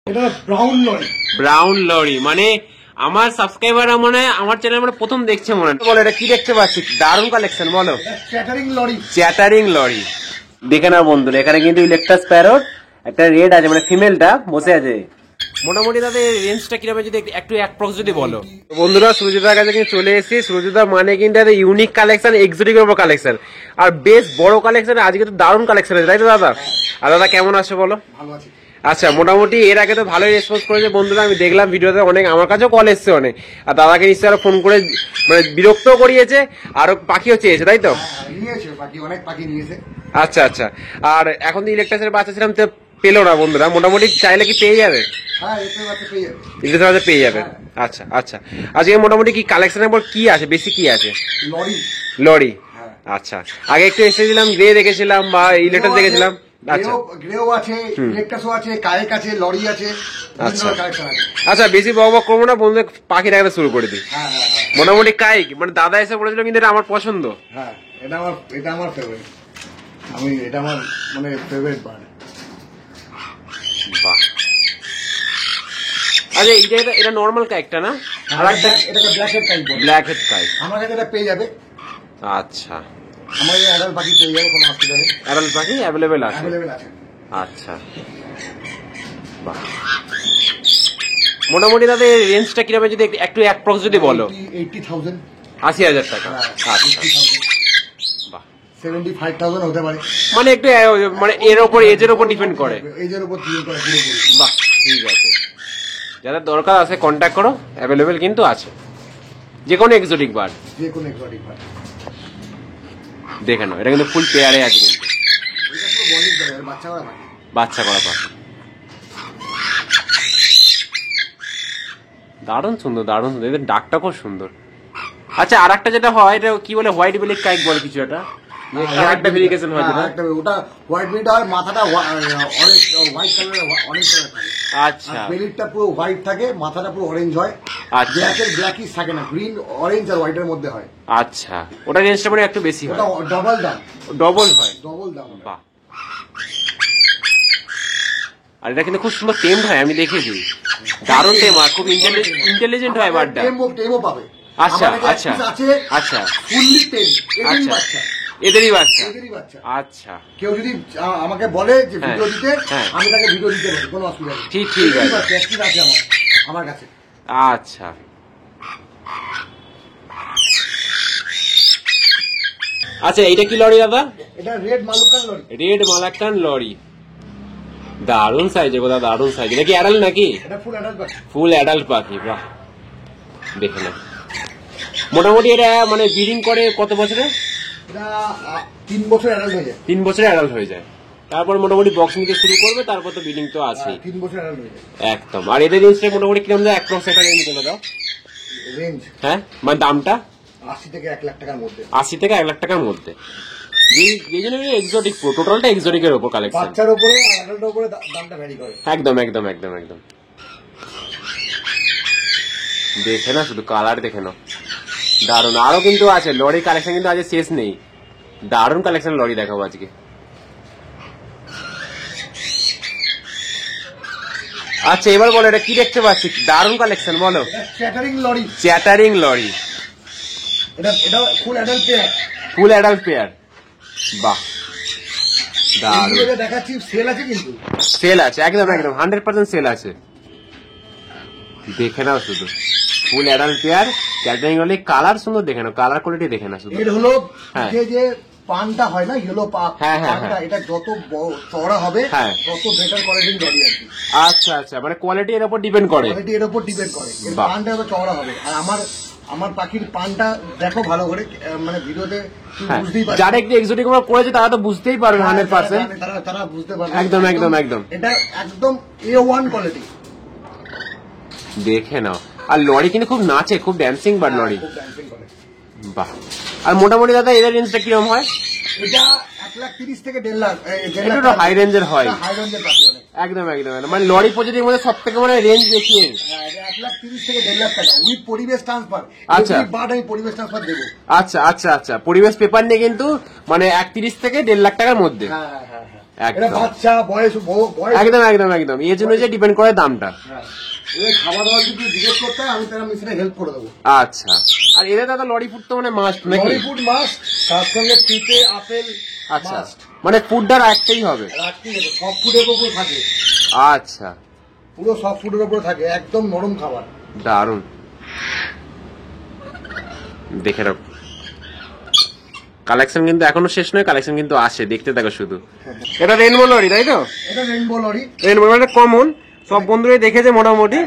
এটা brown lorry. Brown lorry মানে আমার সাবস্ক্রাইবাররা মনে হয় আমার চ্যানেল মানে প্রথম দেখছে মনে হয়। বলো এটা কি দেখতে পাচ্ছি, দারুণ কালেকশন। বলো চ্যাটারিং লরি। চ্যাটারিং লরি দেখে না বন্ধুরা, এখানে কিন্তু ইলেকট্রাস প্যারট একটা রেড আছে, মানে ফিমেলটা বসে আছে। মোটামুটি তাদের রেঞ্জটা কিরকম যদি একটু অ্যাপ্রক্স যদি বলো। বন্ধুরা সুরজিতার কাছে কিন্তু চলে এসেছি। সুরজিতা মানে কিন্তু একটা ইউনিক কালেকশন, এক্সোটিকের উপর কালেকশন, আর বেশ বড় কালেকশন। আজকে তো দারুণ কালেকশন আছে, তাই তো দাদা? আর দাদা কেমন আছো বলো? ভালো আছে। আচ্ছা, মোটামুটি এর আগে তো ভালোই রেসপন্স করেছে বন্ধুরা, আমি দেখলাম ভিডিওতে অনেক, আমার কাছেও কল এসছে অনেক। আর দাদাকে নিশ্চয়ই আরো ফোন করে মানে বিরক্ত করিয়েছে, আরো পাখিও চেয়েছে, তাই তো? নিয়েছে পাখি, অনেক পাখি নিয়েছে। আচ্ছা আচ্ছা। আর এখন তো ইলেকট্রাসের বাচ্চা ছিলাম তো পেলো না বন্ধুরা, মোটামুটি চাইলে কি পেয়ে যাবে? হ্যাঁ, এতে বাচ্চা পেয়ে যাবে। ইলেকট্রাস বাচ্চা পেয়ে যাবে। আচ্ছা আচ্ছা। আজকে মোটামুটি কি কালেকশনের পর কি আছে, বেশি কি আছে? লরি। লরি। আচ্ছা, আগে একটু এসেছিলাম, গ্রে দেখেছিলাম বা ইলেকট্রাস দেখেছিলাম। আচ্ছা, গ্রেও আছে, ইলেকট্রাসও আছে, কায়েক আছে, লরি আছে। আচ্ছা আচ্ছা, বেশি বক বক করবো না বন্ধু, পাখি দেখাতে শুরু করে দিই। মোটামুটি কাইক মানে দাদা এসে বলেছিল কিন্তু এটা আমার পছন্দ। হ্যাঁ, এটা আমার ফেভারিট। এটা আমার মানে ফেভারিট বার্ড। বাহ। আচ্ছা, এটা নরমাল কাইকটা না? আর একটা এটাকে ব্ল্যাক হেড কাইক বলে। Black head কাইক। আমার কাছে এটা পেয়ে যাবে। আচ্ছা, আমার এই অ্যাডাল্ট পাখি পেয়ে যাবে, কোনো অসুবিধা নেই। অ্যাডাল্ট পাখি অ্যাভেলেবেল আছে? অ্যাভেলেবেল আছে। আচ্ছা, বাহ। মোটামুটি তাদের রেঞ্জটা কিরকম যদি একটু অ্যাপ্রক্স যদি বলো। 80,000। 80,000 টাকা। আচ্ছা, 75,000 হতে পারে। মানে একটু মানে এর উপর, এজের উপর ডিপেন্ড করে। এজের উপর ডিপেন্ড করে পুরোপুরি। বাহ, ঠিক আছে। যাদের দরকার আছে কন্ট্যাক্ট করো, অ্যাভেলেবেল কিন্তু আছে। যে কোনো এক্সোটিক বার্ড, যে কোনো এক্সোটিক বার্ড দেখে নাও। এটা কিন্তু ফুল পেয়ারে আছে কিন্তু, এটা পুরো বন্ডিং করে বাচ্চা করা পাখি। বাচ্চা করা পাখি। দারুণ সুন্দর, দারুণ সুন্দর। এদের ডাকটা খুব সুন্দর। আচ্ছা, আর একটা যেটা হয়, এটা কি বলে, হোয়াইট বেলিক কাইক বলে কিছু একটা, একটা ভেরিফিকেশন হয় যেটা। ওটা হোয়াইট বেলিটা হয়, মাথাটা অরেঞ্জ, হোয়াইট কালারের, অরেঞ্জ কালার থাকে। আচ্ছা, বেলিটা পুরো হোয়াইট থাকে, মাথাটা পুরো অরেঞ্জ হয়। আচ্ছা, ব্ল্যাকিশ থাকে না, গ্রিন, অরেঞ্জ আর হোয়াইটের মধ্যে হয়। আচ্ছা, ওটা রেঞ্জটা মানে একটু বেশি হয়। ওটা ডাবল দাম। ডবল হয়? ডবল দাম। বাহ। আর এটা কিন্তু খুব সুন্দর টেমড হয়, আমি দেখেছি। দারুণ টেম হয়, খুব ইন্টেলিজেন্ট হয় বার্ডটা। টেমও পাবে। আচ্ছা আচ্ছা আচ্ছা, ফুললি টেম, এদেরই বাচ্চা। এদেরই বাচ্চা। আচ্ছা, কেউ যদি আমাকে বলে যে ভিডিও দিতে, আমি তাকে ভিডিও দিতে পারি, কোনো অসুবিধা নেই। ঠিক ঠিক আছে আমার কাছে। আচ্ছা, আচ্ছা, এইটা কি লরি দাদা? এটা রেড মালাক্কান লরি। রেড মালাক্কান লরি, দারুণ সাইজে কোথা, দারুণ সাইজে। নাকি অ্যাডাল্ট নাকি? এটা ফুল অ্যাডাল্ট পাখি। ফুল অ্যাডাল্ট পাখি, বাহ। দেখে না, মোটামুটি এটা মানে ব্রিডিং করে কত বছরে? এটা 3 বছর অ্যাডাল্ট হয়ে যায়। 3 বছরে অ্যাডাল্ট হয়ে যায়, তারপর মোটামুটি বক্স নিতে শুরু করবে, তারপর তো ব্রিডিং তো আছে। 3 বছর অ্যাডাল্ট হয়ে যায় একদম। আর এদের রেঞ্জটা মোটামুটি কিরকম যায়, অ্যাপ্রক্স একটা রেঞ্জ বলে দাও। রেঞ্জ? হ্যাঁ, মানে দামটা 80 থেকে 1 লাখ টাকার মধ্যে। 80 থেকে 1 লাখ টাকার মধ্যে। এই জন্য এক্সোটিক, টোটালটা এক্সোটিকের উপর কালেকশন। বাচ্চার উপরে আর অ্যাডাল্টের উপরে দামটা ভ্যারি করে। একদম একদম একদম একদম। দেখে না, শুধু কালার দেখে নাও, দারুণ। আরো কিন্তু আছে লরি কালেকশন, কিন্তু আজ শেষ নেই। দারুণ কালেকশন লরি দেখাবো আজকে। আচ্ছা, এবার বলো এটা কি দেখতে পাচ্ছি, দারুণ কালেকশন। বলো চ্যাটারিং লরি। চ্যাটারিং লরি, এটা full adult pair. Full adult pair, বাহ, দারুণ। দেখাচ্ছি, সেল আছে কিন্তু। সেল আছে, একদম একদম 100% সেল আছে। দেখে নাও শুধু, full adult pair, chattering lorry. Colour সুন্দর, দেখে নাও, কালার কোয়ালিটি দেখে নাও শুধু। এটা হলো যে পানটা হয় না, ইয়েলো পানটা, এটা যত চড়া হবে তত বেটার কোয়ালিটির লরি আর কি। আচ্ছা আচ্ছা, মানে কোয়ালিটি এর উপর ডিপেন্ড করে। কোয়ালিটি এর উপর ডিপেন্ড করে, পানটা যত চড়া হবে। আর আমার পাখির পানটা দেখো ভালো করে, মানে ভিডিওতে বুঝতেই পারবে। যারা একটু এক্সোটিক করেছে তারা তো বুঝতেই পারবে 100%। তারা বুঝতে পারবে একদম একদম একদম। এটা একদম A1 কোয়ালিটি। দেখে নাও। আর লরি কিন্তু খুব নাচে, খুব ড্যান্সিং বার্ড লরি, বাহ। আর মোটামুটি দাদা এদের রেঞ্জটা কিরকম হয়? এটা 1,30,000 থেকে 1.5 লাখ। একটু হাই রেঞ্জের হয়। হাই রেঞ্জের পাখি একদম একদম। মানে লরি প্রজাতির মধ্যে সব থেকে মানে রেঞ্জ দেখিয়ে। 1,30,000 থেকে 1.5 লাখ টাকা উইথ পরিবেশ ট্রান্সফার। আচ্ছা, বাট আমি পরিবেশ ট্রান্সফার দেবো। আচ্ছা আচ্ছা আচ্ছা, পরিবেশ পেপার নিয়ে কিন্তু মানে 1,30,000 থেকে 1.5 লাখ টাকার মধ্যে। বাচ্চা বয়স একদম একদম একদম এর জন্য যে ডিপেন্ড করে দামটা। খাওয়া দাওয়া যদি জিজ্ঞেস করতে হয় আমি তারা মিশনে হেল্প করে দেবো। আচ্ছা, আর এরা দাদা লরি ফুড তো মানে মাস্ট নাকি? লরি ফুড মাস্ট, তার সঙ্গে পিঠে আপেল। আচ্ছা, মানে ফুডটা রাখতেই হবে? রাখতেই হবে, সব ফুডের উপর থাকে। আচ্ছা, পুরো সব ফুডের উপর থাকে, একদম নরম খাবার। দারুন, দেখে রাখ। কালেকশন কিন্তু এখনো শেষ নয়, কালেকশন কিন্তু আসে, দেখতে থাকো শুধু। এটা রেইনবো লরি তাই তো? এটা রেইনবো লরি। রেইনবো মানে কমন, সব বন্ধুরাই দেখেছে মোটামুটি।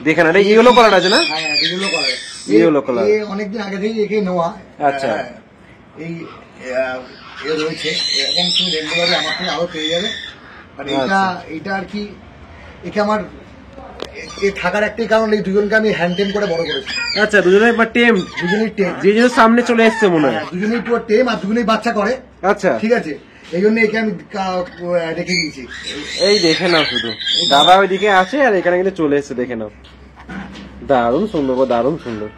দেখে না, এটা ইয়েলো কালার আছে না? হ্যাঁ, ইয়েলো কালার। ইয়েলো কালার অনেকদিন আগে থেকে একে নেওয়া। আচ্ছা, এই রয়েছে এবং তুমি রেইনবো লরি আমার থেকে আরো পেয়ে যাবে। মানে এটা আর কি, একে আমার থাকার একটাই কারণ, এই দুজনকে আমি হ্যান্ড টেম করে বড় করেছি। আচ্ছা, দুজনেই টেম? দুজনেই টেম, যে সামনে চলে এসছে মনে হয়। দুজনেই পুরো টেম, আর দুজনেই বাচ্চা করে। আচ্ছা, ঠিক আছে, এই জন্য একে আমি রেখে দিয়েছি। এই দেখে নাও শুধু, দাদা ওইদিকে আছে আর এখানে কিন্তু চলে এসছে, দেখে নাও। দারুণ সুন্দর, দারুণ সুন্দর।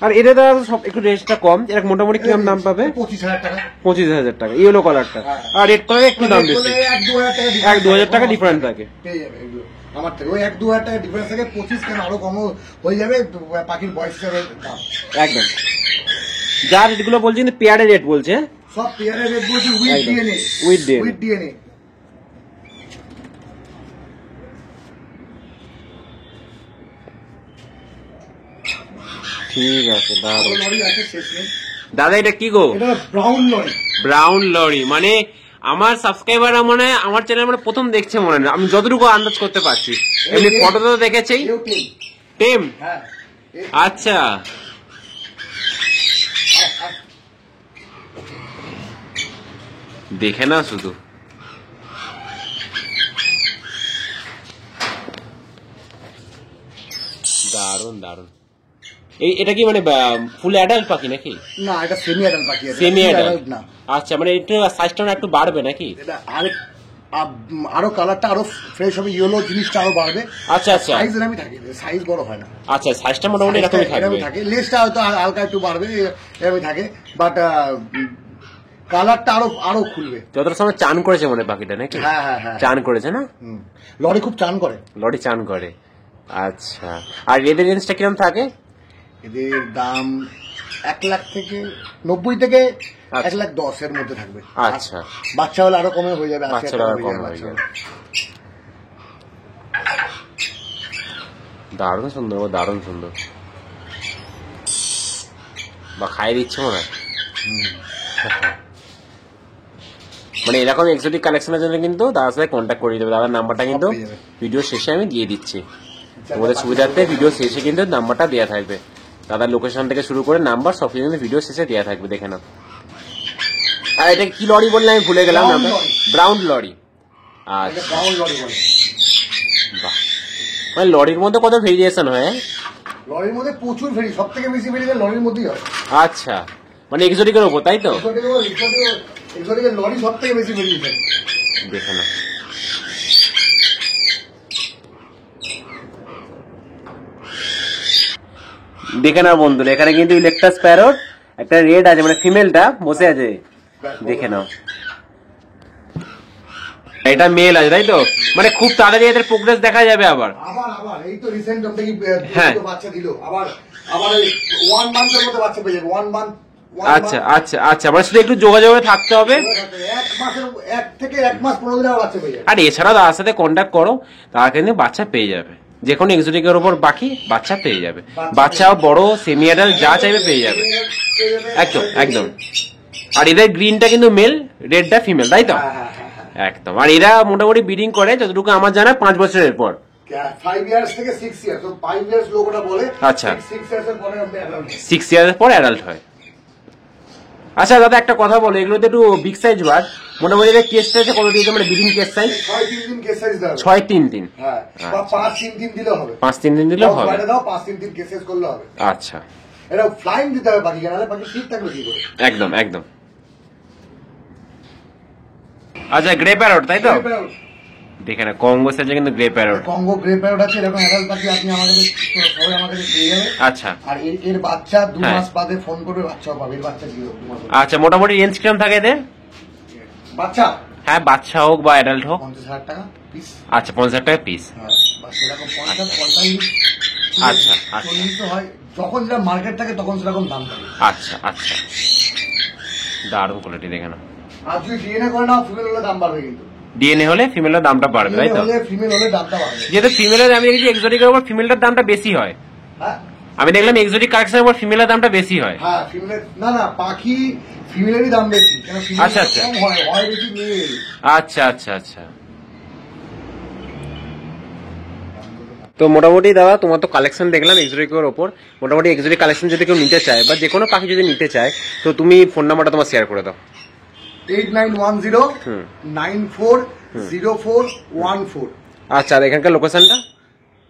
আর এটা দাদা সব একটু রেটটা কম, এর মোটামুটি কিরকম দাম পাবে? 25,000 টাকা। 25,000 টাকা ইয়েলো কালারটা, আর রেড কালার একটু দাম বেশি, 1-2,000 টাকা ডিফারেন্স থাকে। পেয়ে যাবে আমার থেকে, ওই 1-2,000 টাকা ডিফারেন্স থাকে। 25 কেন আরো কম হয়ে যাবে, পাখির বয়স হিসাবে দাম। একদম, যা রেটগুলো বলছি কিন্তু পেয়ারের রেট বলছে, সব পেয়ারের রেট বলছি, উইথ ডিএনএ। With DNA. ঠিক আছে দাদা। লরি আছে শেষ নেই দাদা, এটা কি গো? এটা ব্রাউন লরি। ব্রাউন লরি মানে আমার সাবস্ক্রাইবাররা মানে আমার চ্যানেল মানে প্রথম দেখছে মনে হয়, আমি যতটুকু আন্দাজ করতে পারছি। এমনি ফটো তো দেখেছি। টেম? আচ্ছা, দেখে না শুধু, দারুন দারুন। এটা কি মানে ফুল অ্যাডাল্ট পাখি নাকি? না, এটা সেমি অ্যাডাল্ট পাখি। সেমি অ্যাডাল্ট না? আচ্ছা, মানে এটা সাইজটা একটু বাড়বে নাকি? আরো কালারটা আরো ফ্রেশ হবে, ইয়েলো জিনিসটা আরো বাড়বে। আচ্ছা আচ্ছা, সাইজ এরকমই থাকে, সাইজ বড় হয় না। আচ্ছা, সাইজটা মোটামুটি এরকমই থাকে, লেজটা হয়তো হালকা একটু বাড়বে, এরকমই থাকে, বাট কালারটা আরো খুলবে। যতটা সময় চান করেছে মনে পাখিটা নাকি? হ্যাঁ হ্যাঁ হ্যাঁ, চান করেছে না? লরি খুব চান করে। লরি চান করে, আচ্ছা। আর এদের রেঞ্জটা কিরকম থাকে? এদের দাম 1,00,000 থেকে 90 থেকে 1,10,000 এর মধ্যে থাকবে। আচ্ছা, বাচ্চা হলে আরো কমে হয়ে যাবে। দারুণ সুন্দর, দারুণ সুন্দর। বা খাইয়ে দিচ্ছে মনে হয়। মানে এরকম এক্সোটিক কালেকশনের জন্য কিন্তু দাদার সাথে কন্ট্যাক্ট করে দেবে। দাদার নাম্বারটা কিন্তু ভিডিও শেষে আমি দিয়ে দিচ্ছি, তোমাদের সুবিধার্থে ভিডিও শেষে কিন্তু নাম্বারটা দেওয়া থাকবে। দাদার লোকেশন থেকে শুরু করে নাম্বার সব কিন্তু ভিডিও শেষে দেওয়া থাকবে, দেখে নাও। আর এটা কি লরি বললে আমি ভুলে গেলাম, ব্রাউন লরি। আচ্ছা, বাহ, মানে লরির মধ্যে কত ভেরিয়েশন হয়? লরির মধ্যে প্রচুর সব থেকে বেশি ভেরিয়েশন লরির মধ্যেই হয়। আচ্ছা, মানে এক্সোটিকের উপর তাই তো? এক্সোটিকের লরি সব থেকে বেশি ভেরিয়েশন, দেখে না। দেখে না বন্ধুরা, এখানে কিন্তু ইলেকট্রাস প্যারট একটা রেড আছে, মানে ফিমেলটা বসে আছে, দেখে নাও। এটা মেল আছে তাই তো? মানে খুব তাড়াতাড়ি এদের প্রোগ্রেস দেখা যাবে। আবার এই তো রিসেন্ট বাচ্চা দিল, আবার 1 মান্থের মধ্যে বাচ্চা পেয়ে যাবে। 1 মান্থ। আচ্ছা আচ্ছা আচ্ছা, মানে শুধু একটু যোগাযোগে থাকতে হবে। 1 থেকে 1 মাস 15 দিনে বাচ্চা পেয়ে যাবে। আর এছাড়াও দাদার সাথে কন্ট্যাক্ট করো, তারা কিন্তু বাচ্চা পেয়ে যাবে। যে কোনো এক্সোটিকের উপর বাকি বাচ্চা পেয়ে যাবে, বাচ্চা বড় সেমি অ্যাডাল্ট যা চাইবে পেয়ে যাবে। একদম একদম। আর এদের গ্রিনটা কিন্তু মেল, রেডটা ফিমেল তাই তো? একদম। আর এরা মোটামুটি ব্রিডিং করে যতটুকু আমার জানা 5 বছরের পর। 5 ইয়ার্স থেকে 6 ইয়ার্স, তো 5 ইয়ার্স লোকটা বলে। আচ্ছা, 6 ইয়ার্সের পরে অ্যাডাল্ট, 6 ইয়ার্সের পর অ্যাডাল্ট হয়। আচ্ছা দাদা, একটা কথা বলো, এগুলোতে একটু বিগ সাইজ বাদ, মোটামুটি কেস সাইজ কত দিয়েছে? মানে breeding case size 6-3 case size দাও। 6-3-3, হ্যাঁ, বা 5-3-3 দিলেও হবে। 5-3-3 দিলেও হবে। বাইরে দাও 5-3-3 কেস সাইজ করলে হবে। আচ্ছা, এটা ফ্লাইং দিতে হবে বাকি, নাহলে বাকি ঠিক থাকবে কি করে? একদম একদম। আচ্ছা, গ্রে প্যারট তাই তো? দেখে না, কঙ্গো সাইজে কিন্তু grey parrot. Congo grey parrot আছে, এরকম অ্যাডাল্ট পাখি আপনি আমাদের সবাই আমার কাছে পেয়ে যাবে। আচ্ছা, আর এর বাচ্চা 2 মাস বাদে ফোন করবে, বাচ্চাও পাবে। এর বাচ্চা 2 মাস। আচ্ছা, মোটামুটি রেঞ্জ কিরকম থাকে এদের? বাচ্চা হ্যাঁ, বাচ্চা হোক বা অ্যাডাল্ট হোক। 50,000 টাকা পিস। আচ্ছা, 50,000 টাকা পিস। হ্যাঁ, বা সেরকম 50, 45, আচ্ছা, আচ্ছা। 40 তো হয়, যখন যেটা মার্কেট থাকে তখন সেরকম দাম থাকে। আচ্ছা আচ্ছা, দারুণ কোয়ালিটি দেখে না। আর যদি ডিএনএ করে নাও ফিমেল হলে দাম বাড়বে, কিন্তু ডিএনএ হলে ফিমেলের দামটা বাড়বে, তাই তো? ফিমেল হলে দামটা বাড়বে। যেহেতু ফিমেলের, আমি দেখেছি এক্সোটিকের উপর ফিমেলটার দামটা বেশি হয়। হ্যাঁ, আমি দেখলাম এক্সোটিক কালেকশনের উপর ফিমেলের দামটা বেশি হয়। হ্যাঁ ফিমেলের, না না পাখি ফিমেলেরই দাম বেশি, কেন ফিমেল আচ্ছা, আচ্ছা। কম হয়, হয় বেশি মেল। আচ্ছা আচ্ছা আচ্ছা। তো মোটামুটি দাদা তোমার তো কালেকশন দেখলাম এক্সোটিকের ওপর। মোটামুটি এক্সোটিক কালেকশন যদি কেউ নিতে চায় বা যে কোনো পাখি যদি নিতে চায়, তো তুমি ফোন নাম্বারটা তোমার শেয়ার করে দাও। 8910940414। আচ্ছা, আর এখানকার লোকেশনটা?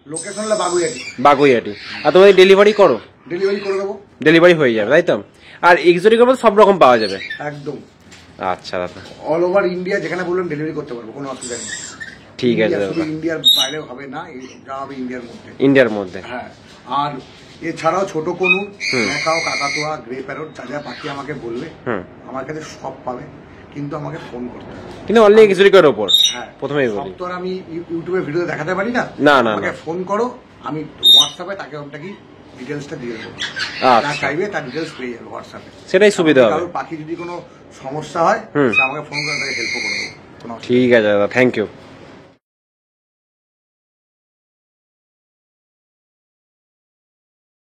লোকেশন হলো বাগুইয়াটি। বাগুইয়াটি। আর তোমার ডেলিভারি করো? ডেলিভারি করে দেবো। ডেলিভারি হয়ে যাবে, তাই তো? আর এক্সোটিকের মধ্যে সব রকম পাওয়া যাবে? একদম আচ্ছা দাদা, অল ওভার ইন্ডিয়া যেখানে বলবেন ডেলিভারি করতে পারবো, কোনো অসুবিধা নেই। ঠিক আছে শুধু দাদা। ইন্ডিয়ার বাইরে হবে না, যা হবে ইন্ডিয়ার মধ্যে। ইন্ডিয়ার মধ্যে? হ্যাঁ, আর এছাড়াও ছোট কোনো দেখাও, কাকাতুয়া, গ্রে প্যারট, যা যা পাখি আমাকে বলবে আমার কাছে সব পাবে, কিন্তু আমাকে ফোন করতে হবে। কিন্তু অনলি এক্সোটিকের ওপর হ্যাঁ, প্রথমেই সব বলি। তো আর আমি ইউটিউবে ভিডিও দেখাতে পারি না। না, না, আমাকে না। ফোন করো, আমি হোয়াটসঅ্যাপে তাকে ওটাকে ডিটেলসটা দিয়ে দেবো। আচ্ছা। যা চাইবে তার ডিটেলস পেয়ে যাবে হোয়াটসঅ্যাপে। সেটাই সুবিধা হবে। কারোর পাখি যদি কোনো সমস্যা হয় সে আমাকে ফোন করে তাকে হেল্প করে দেবো, কোনো অসুবিধা নেই। ঠিক আছে দাদা, থ্যাংক ইউ।